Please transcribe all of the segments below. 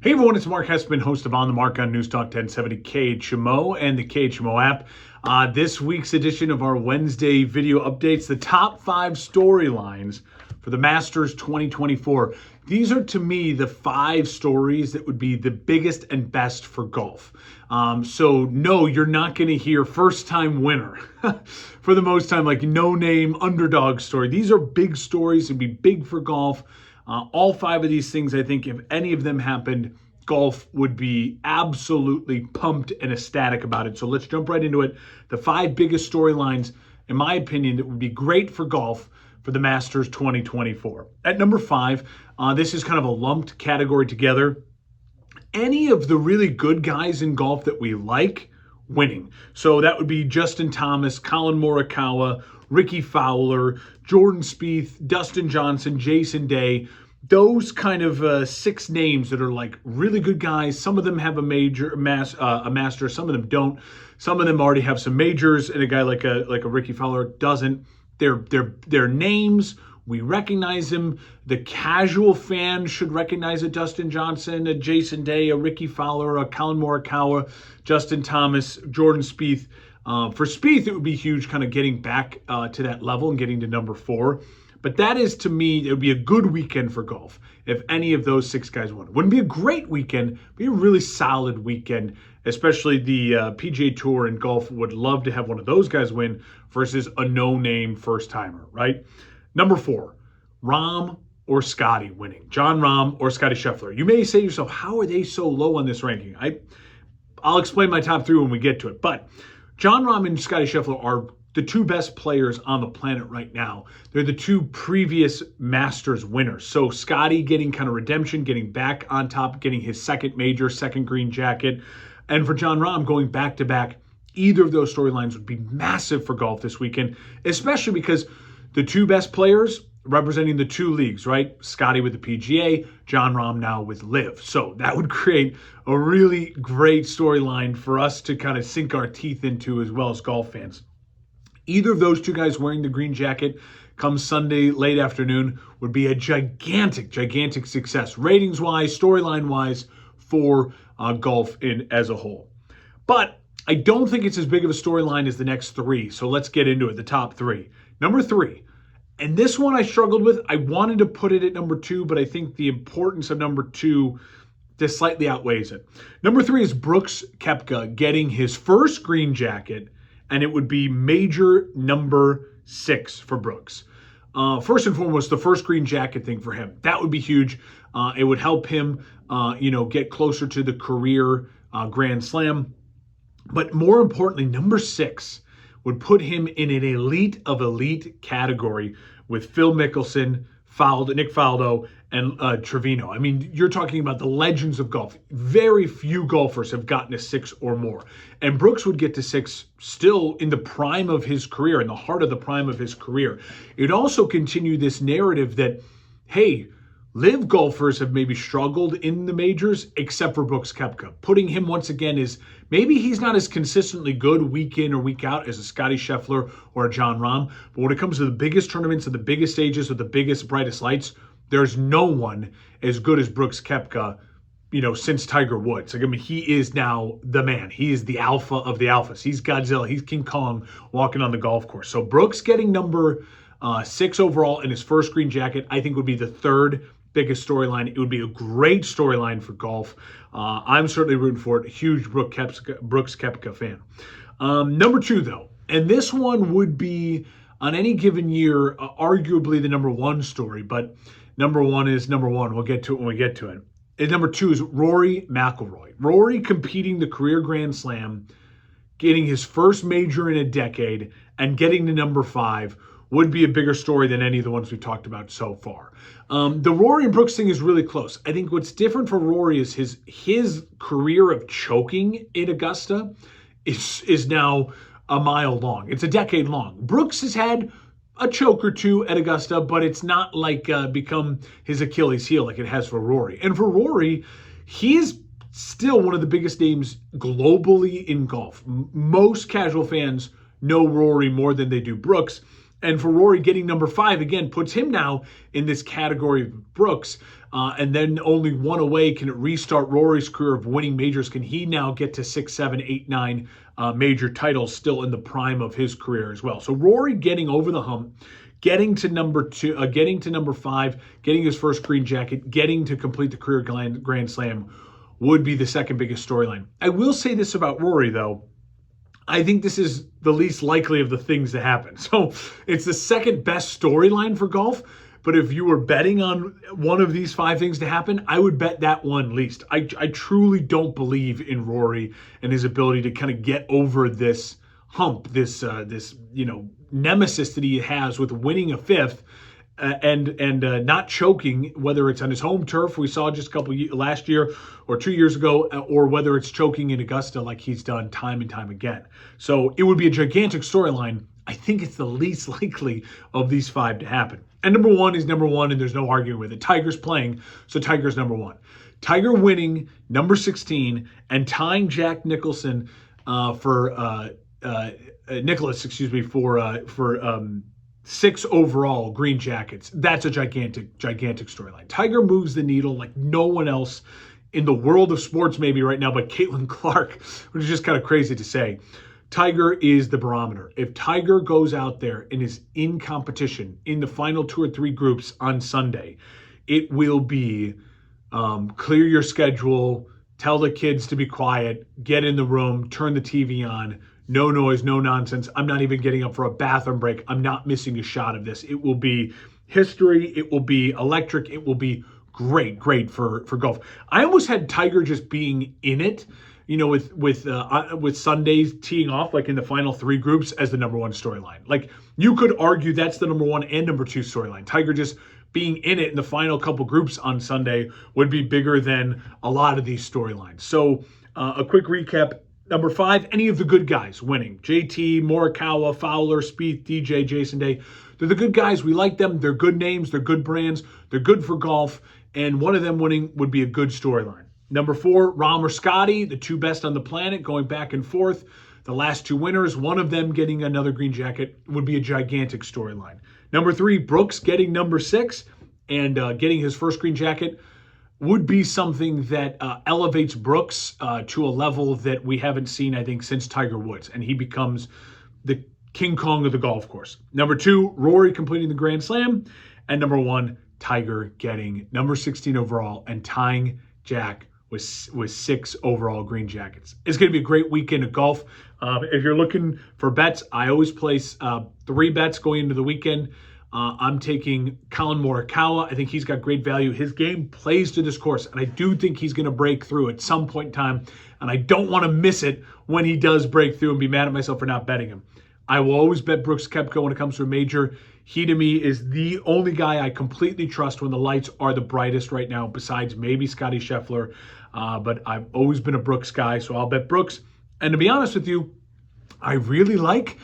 Hey everyone, it's Mark Hespin, host of On the Mark on News Talk 1070 KHMO and the KHMO app. This week's edition of our Wednesday video updates, the top 5 storylines for the Masters 2024. These are, to me, the 5 stories that would be the biggest and best for golf. So no, you're not going to hear first-time winner for the most time, like no-name underdog story. These are big stories. It'd be big for golf. All 5 of these things, I think, if any of them happened, golf would be absolutely pumped and ecstatic about it. So let's jump right into it. The 5 biggest storylines, in my opinion, that would be great for golf for the Masters 2024. At number 5, this is kind of a lumped category together. Any of the really good guys in golf that we like winning. So that would be Justin Thomas, Colin Morikawa, Ricky Fowler, Jordan Spieth, Dustin Johnson, Jason Day. Those kind of 6 names that are like really good guys. Some of them have a master. Some of them don't. Some of them already have some majors, and a guy like a Ricky Fowler doesn't. They're names. We recognize them. The casual fan should recognize a Dustin Johnson, a Jason Day, a Ricky Fowler, a Colin Morikawa, Justin Thomas, Jordan Spieth. For Spieth, it would be huge kind of getting back to that level and getting to number 4. But that is, to me, it would be a good weekend for golf if any of those 6 guys won. It wouldn't be a great weekend, but a really solid weekend, especially the PGA Tour and golf would love to have one of those guys win versus a no-name first-timer, right? Number 4, Rahm or Scotty winning. Jon Rahm or Scotty Scheffler. You may say to yourself, how are they so low on this ranking? I'll explain my top 3 when we get to it. But Jon Rahm and Scotty Scheffler are the 2 best players on the planet right now. They're the 2 previous Masters winners. So Scotty getting kind of redemption, getting back on top, getting his second major, second green jacket. And for Jon Rahm going back-to-back, either of those storylines would be massive for golf this weekend, especially because the 2 best players representing the 2 leagues, right? Scotty with the PGA, Jon Rahm now with LIV. So that would create a really great storyline for us to kind of sink our teeth into as well as golf fans. Either of those 2 guys wearing the green jacket come Sunday late afternoon would be a gigantic success, ratings-wise, storyline-wise, for golf as a whole. But I don't think it's as big of a storyline as the next 3, so let's get into it, the top 3. Number 3, and this one I struggled with. I wanted to put it at number 2, but I think the importance of number 2 just slightly outweighs it. Number 3 is Brooks Koepka getting his first green jacket, and it would be major number 6 for Brooks. First and foremost, the first green jacket thing for him. That would be huge. It would help him, get closer to the career Grand Slam. But more importantly, number 6 would put him in an elite of elite category with Phil Mickelson, Nick Faldo, and Trevino. I mean, you're talking about the legends of golf. Very few golfers have gotten to 6 or more. And Brooks would get to 6 still in the prime of his career, in the heart of the prime of his career. It'd also continue this narrative that, hey, LIV golfers have maybe struggled in the majors, except for Brooks Koepka. Putting him once again is, maybe he's not as consistently good week in or week out as a Scotty Scheffler or a Jon Rahm, but when it comes to the biggest tournaments and the biggest stages with the biggest, brightest lights, there's no one as good as Brooks Koepka, since Tiger Woods. Like, I mean, he is now the man. He is the alpha of the alphas. He's Godzilla. He's King Kong walking on the golf course. So Brooks getting number 6 overall in his first green jacket, I think would be the 3rd biggest storyline. It would be a great storyline for golf. I'm certainly rooting for it. A huge Brooks Koepka fan. Number 2, though, and this one would be, on any given year, arguably the number 1 story, but number 1 is number 1. We'll get to it when we get to it. And number 2 is Rory McIlroy. Rory competing the career Grand Slam, getting his first major in a decade, and getting to number 5 would be a bigger story than any of the ones we've talked about so far. The Rory and Brooks thing is really close. I think what's different for Rory is his career of choking in Augusta is now a mile long. It's a decade long. Brooks has had a choke or 2 at Augusta, but it's not like become his Achilles heel like it has for Rory. And for Rory, he is still one of the biggest names globally in golf. Most casual fans know Rory more than they do Brooks. And for Rory, getting number 5, again, puts him now in this category of Brooks. and then only one away. Can it restart Rory's career of winning majors? Can he now get to 6, 7, 8, 9 major titles still in the prime of his career as well? So Rory getting over the hump, getting to number 2, getting to number 5, getting his first green jacket, getting to complete the career Grand Slam would be the second biggest storyline. I will say this about Rory, though. I think this is the least likely of the things to happen. So it's the second best storyline for golf. But if you were betting on one of these 5 things to happen, I would bet that one least. I truly don't believe in Rory and his ability to kind of get over this hump, this nemesis that he has with winning a 5th. And not choking, whether it's on his home turf, we saw just last year or 2 years ago, or whether it's choking in Augusta like he's done time and time again. So it would be a gigantic storyline. I think it's the least likely of these 5 to happen. And number 1 is number 1, and there's no arguing with it. Tiger's playing, so Tiger's number 1. Tiger winning number 16 and tying Jack Nicholson for 6 overall green jackets. That's a gigantic storyline. Tiger moves the needle like no one else in the world of sports maybe right now, but Caitlin Clark, which is just kind of crazy to say. Tiger is the barometer. If Tiger goes out there and is in competition in the final 2 or 3 groups on Sunday, it will be clear your schedule, tell the kids to be quiet, get in the room, turn the TV on, no noise, no nonsense. I'm not even getting up for a bathroom break. I'm not missing a shot of this. It will be history. It will be electric. It will be great for golf. I almost had Tiger just being in it, with Sundays teeing off like in the final 3 groups as the number 1 storyline. Like you could argue that's the number 1 and number 2 storyline. Tiger just being in it in the final couple groups on Sunday would be bigger than a lot of these storylines. So a quick recap. Number 5, any of the good guys winning. JT, Morikawa, Fowler, Spieth, DJ, Jason Day. They're the good guys. We like them. They're good names. They're good brands. They're good for golf. And one of them winning would be a good storyline. Number 4, Rahm or Scotty, the 2 best on the planet, going back and forth. The last 2 winners, one of them getting another green jacket would be a gigantic storyline. Number 3, Brooks getting number 6 and getting his first green jacket would be something that elevates Brooks to a level that we haven't seen, I think, since Tiger Woods. And he becomes the King Kong of the golf course. Number 2, Rory completing the Grand Slam. And number 1, Tiger getting number 16 overall and tying Jack with 6 overall green jackets. It's going to be a great weekend of golf. If you're looking for bets, I always place 3 bets going into the weekend. I'm taking Collin Morikawa. I think he's got great value. His game plays to this course, and I do think he's going to break through at some point in time, and I don't want to miss it when he does break through and be mad at myself for not betting him. I will always bet Brooks Koepka when it comes to a major. He, to me, is the only guy I completely trust when the lights are the brightest right now, besides maybe Scotty Scheffler. But I've always been a Brooks guy, so I'll bet Brooks. And to be honest with you, I really like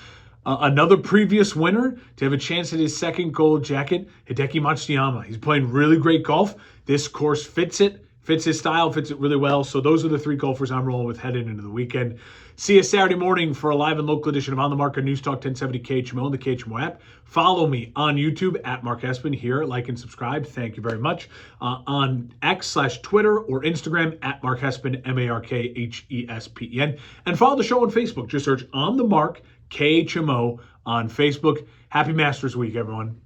another previous winner to have a chance at his second gold jacket, Hideki Matsuyama. He's playing really great golf. This course fits his style, fits it really well. So those are the 3 golfers I'm rolling with headed into the weekend. See you Saturday morning for a live and local edition of On the Mark on News Talk 1070 KHMO and the KHMO app. Follow me on YouTube at Mark Espin here. Like and subscribe. Thank you very much. On X/Twitter or Instagram at Mark Espin, MarkHespen. And follow the show on Facebook. Just search On the Mark KHMO on Facebook. Happy Masters Week, everyone.